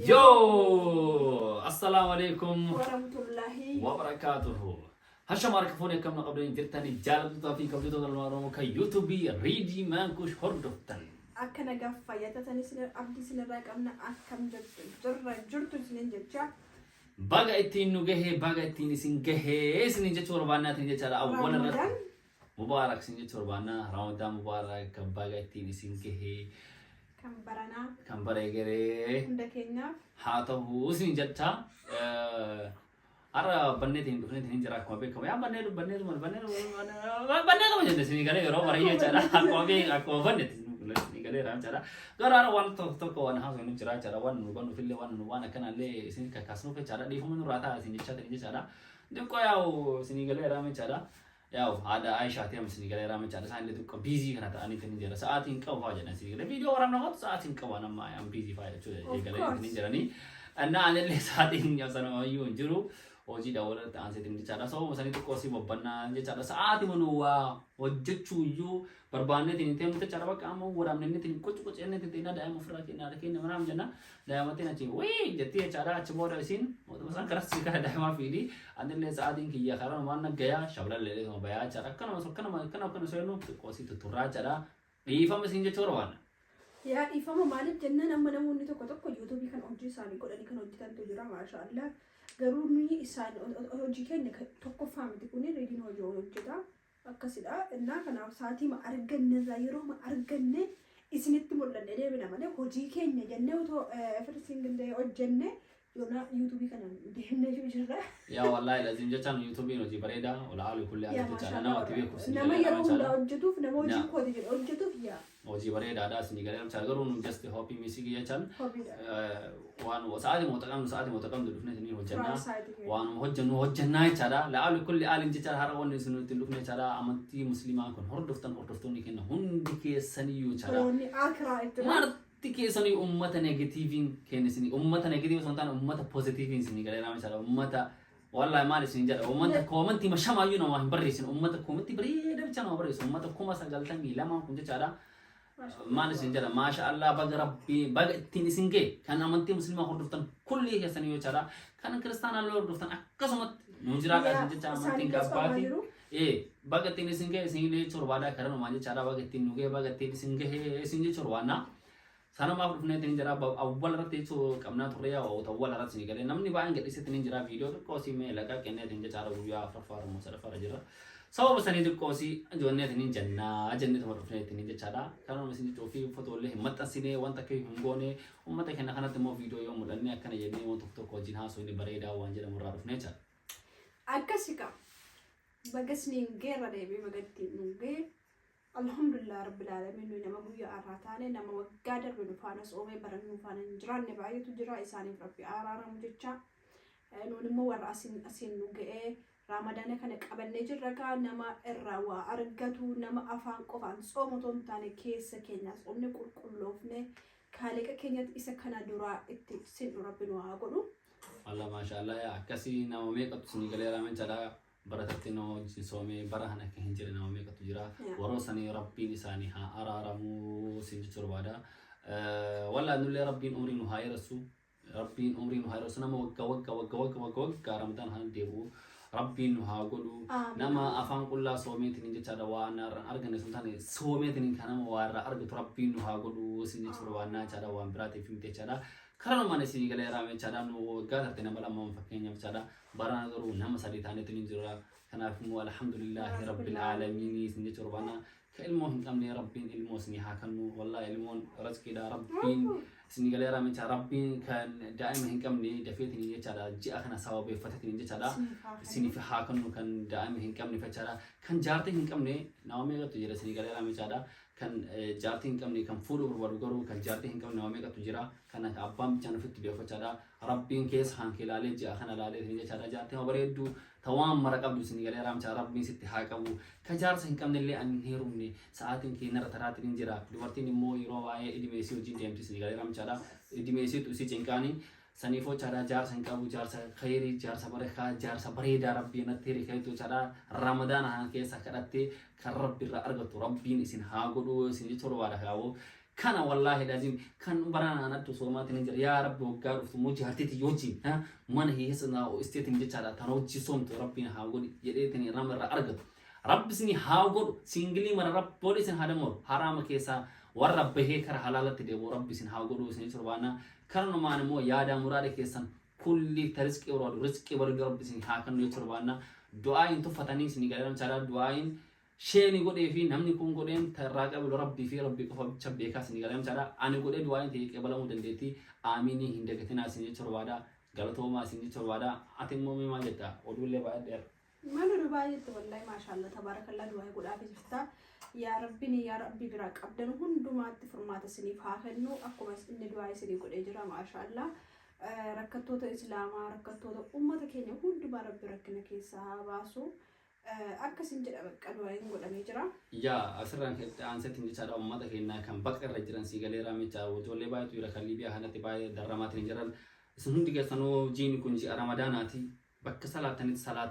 Yo, assalamualaikum warahmatullahi wabarakatuh. Hasha markafone kam na qabla jirtani jalatu tafi qabla to dalmaro ka YouTube ready man kush hordoftan. akka nagaa fayyadatan isin abdii isinirraa qabna akkam jirtu isinin jecha Baga ittiin nu gahe baga ittiin isin gahe isin jecha warbaanaatiin jechaadha awwala irratti mubarak isin jecha warbaanaa Ramadan mubarak baga ittiin isin gahe kan baranaa kan bareegere hunda keenyaaf haa ta'u isin jecha ara banneetiin dhufneetiin jira akkuma beekamu yaa banneetu jenne isin galee yeroo bareeyyaa jechaadha akkuma banneetiin isin galee jechaadha gara ara waan tokko waan haasofnu jira jechaadha waan nu bannu fillee waan akkanallee isin kakkaasnuuf jechaadha dhiifama nurraa ta'a isin jechaadha xiqqoo yaa'u isin galee jechaadha ያው አዳ አይሻቴም ሲኒገለ ራመቻለ ሳይለ ዱቀ ቢዚ ከናታ አኒት እንጀራ ሰዓቲን ቀባ ጀነ ሲኒገለ ቪዲዮ ወራም ነው ሰዓቲን ቀባ ነው ማያም ቢዚ ፋይለቹ የገለ እንጀራኒ እና አለለ ሰዓቲን ያሰነው ይንጅሩ ኦጂ ዳወለ ታንሴት እንዲቻላ ሰው መሰኒ ጥቆሲ ወበና እንጀቻለ ሰዓት ምኑዋ ወጀቹ ዩ በርባነት እንተም ተቻለ በቃ አሞ ወራም ነነት ቁጭ ቁጭ ነነት ተና ዳይ መፍራት እና ለከነ ምናም ጀና ዳያመቴ ነች ወይ ጀቲ የቻላ አችቦዳ ሲን ወተሰን ከራስ ሲካ ዳይማ ፊዲ አንደለ ሰዓቲን ከያ ከራ ማና ገያ ሻብላ ለለ ነው በያ ቻራ ከነ ሰው ነው ጥቆሲ ትቱራ ቻላ ዲፈም ሲንጀ ቾርዋና ያ ዲፈም ማለት ጀነን አመነሙን ተቆጠቆ ዩቲዩብ ከን ኦጂ ሳኒ ቆደኒ ከን ኦጂ ታንቶ ጅራ ማሻአላ garuu nuyi isaan hojii keenya tokkoffaa miti kun reediin hojii hojjeta akkasidha innaa kanaaf saatii ma arganne yeroo ma arganne isinitti mul'anne deebina malee hojii keenya jennee utoo firsiin gindee hojjenne yoona yuutuubii kana deemnee jirra yaa wallahi lazim jechaan yuutuubiin hojii bareeda olaalu kulli yaa jechaadha nama tibe kusin nama yeroo hundaa hojjetuuf nama hojii kooti jedhu hojjetuuf yaa hojii bareedaadha isin galee jechaadha garuu nu just hobbii music jechaan waan sa'aatii mooxaqam dhufne isin hojjannaa waan hojjannaa jechaadha la'aalu kulli aalin jechaadha hara wanni isin nutti dhufne jechaadha amantii muslimaa kun hordoftoonni kenna hundi keessaniyyuu jechaadha marti keessanii ummata negatiiviin kenna isin ummata negatiiv osoo hin taane ummata positiiviin isin galee nama jechaadha ummata wallahi maal isin jedha ummata koomantii mashamaayyuu nama hin barreessin ummata koomantii bareeda bicha nama barreessu ummata 992 kun jechaadha maal isin jedha maasha Allah baga rabbii baga ittiin isin gee kan amantii muslimaa hordoftan kulli keessanii yoo jechaadha kan kiristaanaa loo hordoftan akkasumatti nu jira kan jecha amantiin gabbaati baga ittiin isin gee isin illee chorbaadhaa karan maal jechaadha baga ittiin nu gee baga ittiin isin gee isin jechuu waana sanamaaf dhufneetiin jira awwal irratti jechuu qabnaa turre yaa awwal irratti isin galee namni baay'een gadhiisetiin jira viidiyoo xiqqoo simee laqa kenneetiin jechaadha guyyaa afurfaaramuu sadaffara jira sababa sanii xiqqoosi ijoolleetiin jennee tuma dhufneetiin jechaadha kanuma isin jechuu fi fotoolee hin maxxansinee wanta akka hin goone uummata keenya kanatti immoo viidiyoo yoo mul'anne akkana jennee waan tokko wajjin haasoo inni bareedaa waan jedhamu irraa dhufnee jechaadha. akkasika bagasniin geerra deebii bagattiin nungee alhamdulillah rabbil alamin nama guyyaa arraa taane nama waggaa darbe nufaana soomee baran nufaana hin jiraanne baay'eetu jira isaaniif rabbi araaramu jecha nuun immoo warra asiin nu ga'ee ramadana kana qabannee jirra kaa nama irraa waa argatu nama afaan qofaan soomotoo hin taane keessa keenyaas onnee qulqulloofne kaaliqa keenyatti isa kana duraa itti sin rabbi nu haa godhu. Allah maashaallah akkasii nama meeqatu isin galee raamechaa baratatti no soomee bara hana kan hin jirre nama meeqatu jira waroo sanii rabbiin isaanii haa araaramu sin jechuu barbaada wallahi nullee rabbiin umrii nu haa dheeressu rabbiin umrii nu haa dheeressu nama waggaa ramadaan haa deebi'u rabbiin nu haa godhu nama afaan qullaa soomeetiin jechaadha waan arganne sun taane soomeetiin kan nama waan argatu rabbiin nu haa godhu sin jechuu barbaadna jechaadha waan biraatiif himte jechaadha karana mana isin galee raamechaa nu waggaa tarte nama lama fakkeenyaaf jechaadha barana garuu nama sadii taaneetiin jira kanaaf immoo alhamdulillahi rabbil aalamiin isin jechuu barbaadna كلمه هم ربين الموس نهاكنو والله المون رزق دا ربين سنيغالي رامي ربين كان دائما هنكمني دفيتني يجادا جي اخنا سوا بفتتني يجادا سيني في هاكنو كان دائما هنكمني فجادا كان جارتي هنكمني ناومي تجرا سنيغالي رامي جادا كان جارتي هنكمني كان فولو بربرغرو كان جارتي هنكمني ناومي تجرا كان ابام جان فت ديو فجادا ربين كيس هانكلالي جي اخنا لالي يجادا جارتي وبريدو توام مرقب سنيغالي رامي ربين ست هاكبو كجار هنكمني اللي ان هيرومني sa'aatiin keenya rataraatti jira dubartiin immoo yeroo waa'ee idimeesii wajjin deemti sinigalee ramchaadha idimeesii tusi cinqaanii سنيفو چارا جارسا انقابو جارسا خيري جارسا بركة جارسا بريدا ربي نتيري خيتو چارا رمضان هان كيسا كراتي كرب برا أرغتو ربي نسين هاقودو سنجي تورو وارا هاو كان والله لازم كان برانا ندو صومات ننجر يا رب وقار في موجي هرتيتي يوجي ها من هي هسنا استيتي نجي چارا تنوجي صومتو ربي هاقود يديتني رمر أرغتو رب سني هاقود سنجلي من رب بوليسن هادمور حرام كيسا ورب بهي كر حلالة ديبو رب سن هاقودو سنجي توروانا كانوا ما نمو يادا مراد كيسن كل ترزق ورد رزق ورد رب سن هاكن يتروانا دعاء تو فتاني سني قالهم چارا دعاء شيني قد في نمني كون قدين تراجع ربي في ربي كفا بيكا سني قالهم چارا أنا قد دعاء تي قبل مدندتي آميني هندكتنا سني تروادا قالتهم ما سني تروادا أتمو ما جتا ودول لي بعد ما نرباية والله ما شاء الله تبارك الله دعاء قد أبي جفتا يا ربي براك أبدن هندوما تفرمات سنيف هاخنو أقوم إن دعاء سنيف قد أجرا ما شاء الله ركضت إسلام ركضت أمة كينيا هندوما ربي ركنا كيسا باسو أكسين جرا دعاء قد أجرا يا أسرع أنسى تنجي شارع أمة كينيا كم بكر رجران سيجالي رامي تاو جولي باي تيرا خلي بيا هنا تباي درامات رجران سنودي كسانو جين كونجي رمضان آتي بك صلاة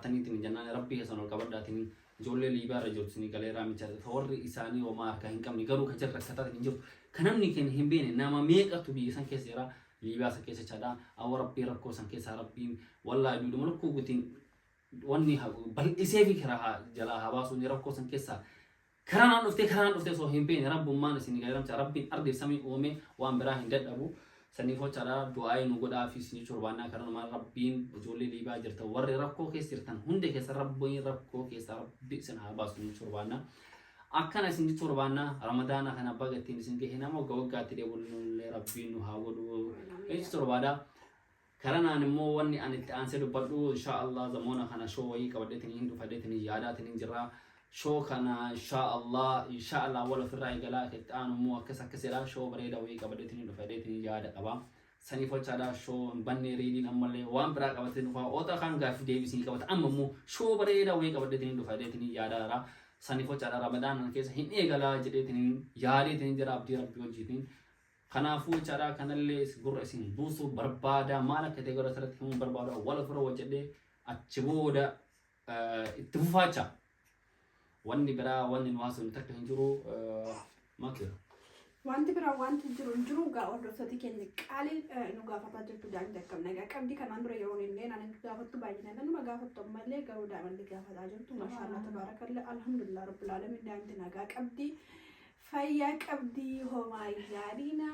تاني تني جنان ربي سانو كبر داتني جولي ليبا رجول سني قالي رامي تاو فور إساني وما كهين كم نيجرو كجر ركتا تنجو كنام نيكين هم بينه نما ميك أتوبي إسان كسيرا ليبا سكيس شدا أو ربي ركو سان كيس ربي والله يدو مركو قتين واني ها بل إسيفي كراها جلا هواسو نركو سان كيسا كران أفتي سو هم بينه رب ما نسني قالي رامي ربي أرض سامي أومي وان براهن دد أبو سنيفو چارا دعاء نوغدا في سني چوربانا كرن ما ربين جولي ليبا جرتا ور ركو كيسرتن هندي كيس ربي ركو كيس ربي سن هابا سني چوربانا أكنا سني چوربانا رمضان خنا باغتين سنجي هنا مو غوغا تري ول ربي نو هاودو اي چوربادا كرنا نمو وني ان انسد بدو ان شاء الله زمونا خنا شو وي كبدتني هندو فدتني ياداتني جرا شو كان ان شاء الله ولا في الراي قال كتان مو كسكسلا شو بريدا وي كبدتني فدتني يادا قبا سني فوچادا شو بني ريدي نمله وان برا كبتني فا اوتا خان غاف ديبسي كبت اممو شو بريدا وي كبدتني فدتني يادا را سني فوچادا رمضان كيس هيني غلا جدتني ياري تني جرا عبد ربي وجيتين خنافو چارا كنلي غور اسين بوسو بربادا مالا كاتيجوري سرت هم بربادا ولا فرو وجدي اتشبودا اتفاچا واني برا واني نواسو نتكت هنجرو ما كير وانت برا وانت جرو غا اوردو ساتي كين قالي نوغا فتا جتو دان دكم نغا كم دي كان اندرو يرون نين انا غا فتو باينا نن ما غا فتو مالي غا ودا مالي غا فتا جتو ما شاء الله تبارك الله الحمد لله رب العالمين دان نغا قبدي فيا قبدي هو ما يارينا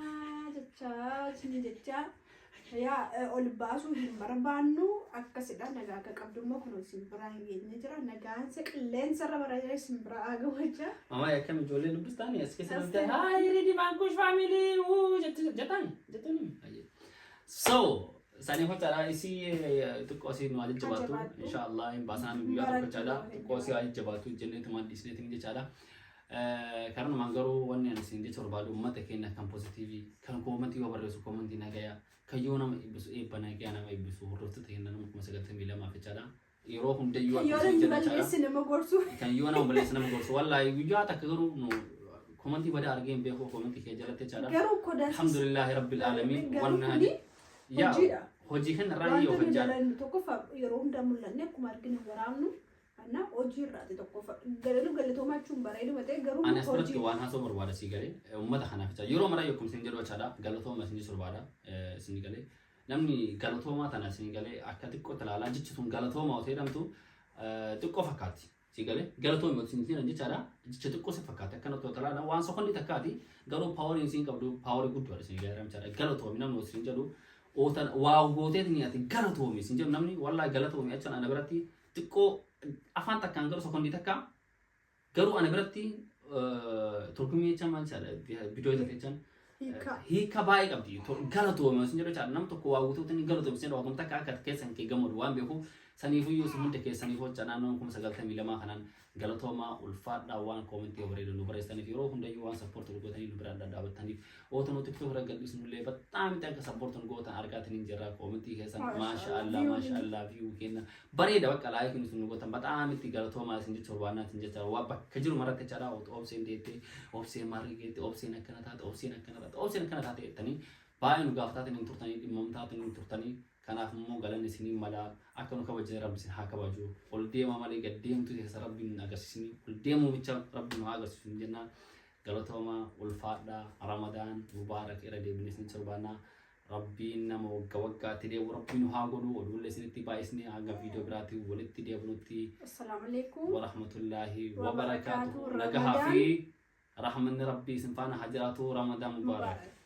جتا سني جتا يا اولباسو بربانو اكسدا نغا قبدو مو كنو سيمبرا نجرا نغان سقلين سر برا سيمبرا اغوجا ماما يا كم جولي نبستاني اسكي سنت هاي ريدي بانكوش فاميلي و جتاني سو ساني فتا ايسي تقوسي نو علي جباتو ان شاء الله ان باسان بيا تقچادا تقوسي علي جباتو جنت ما ديسني تنجي چادا كارن مانغرو وني ان سيندي چوربادو مت كينا كان بوزيتيفي كان كومنتي وبرسو كومنتي نغايا كيونا يبسو اي بناكي انا يبسو ورت تينا نم مسغت ميلا ما فچادا يرو هم ديو كان يونا بلسنا مغورسو والله يجا تكغرو نو كومنتي بدا ارغين بيكو كومنتي كجلت چادا الحمد لله رب العالمين وانا يا هوجي كان رايو فنجال توقف يروم دملني كماركن ورامنو أنا أوجي راتي توقف قالوا ما تشوم برايدو متى قالوا أنا سمعت وانا سو بربادا سيغالي أمة خنا فتا يورو مرا يوكم سنجر وچادا قالوا ما سنجي سربادا سنجالي نمني قالوا ما تنا سنجالي أكتب كتلا جتشون قالوا ما وتيرمتو تقف فكاتي سيغالي قالوا ما سنجي نجي چادا جتشتقو سفكاتي كانوا توتلا وان سخوني تكاتي قالوا باور ينسين قبلو باور قد ولا سنجالي رام چادا قالوا منام نو سنجالو اوتن واو غوتي تنياتي قالوا مي سنجم نمني والله قالوا مي اچن انا براتي تقو afaan takkaan garuu sokondi takka garuu ana biratti turkumii jecha maal chaala bidoo isa jechaan hiika baay'ee qabdi galatoome sin jedhu chaala nam tokko waa guutuutiin galatoome sin jedhu takka akka keessan kee gammadu waan beeku saniifuyyuu sin hunda keessaniif hojja naannoon 92 kanaan galatooma ulfaadhaa waan koomentii bareedu nu bareessaniif yeroo hundayyuu waan sappoortii gootanii nu biraan dhadhaabattaniif ootanu tiktok irra gadhiisnullee baxaam itti akka sappoortiin gootan argaatanii jirra koomentii keessan maashaallah view kenna bareeda bakka laayikii nu gootan baxaam itti galatooma isin jecha barbaannaatiin jecha waa bakka jiru maratti jechaadha obseen deettee obseen marii geette obseen akkana taate obseen akkana taate jettanii باين وقافتات إن ترتني إمامتات إن ترتني كناف مو قالني سنين ملا أكنو كبجة رب سن حاك بجو والديم مالي قديم تيجي ربي من أجسني والديم وبيتشا ربي ما أجسني جنا قالتهما والفادا رمضان مبارك إلى دي بنسني شربانا ربي إنما وقا تدي وربي نهاجلو ودول سنتي بايسني هاجا فيديو براتي ولتي دي بنوتي السلام عليكم ورحمة الله وبركاته نجاها في رحمة ربي سنفانا حجراته رمضان مبارك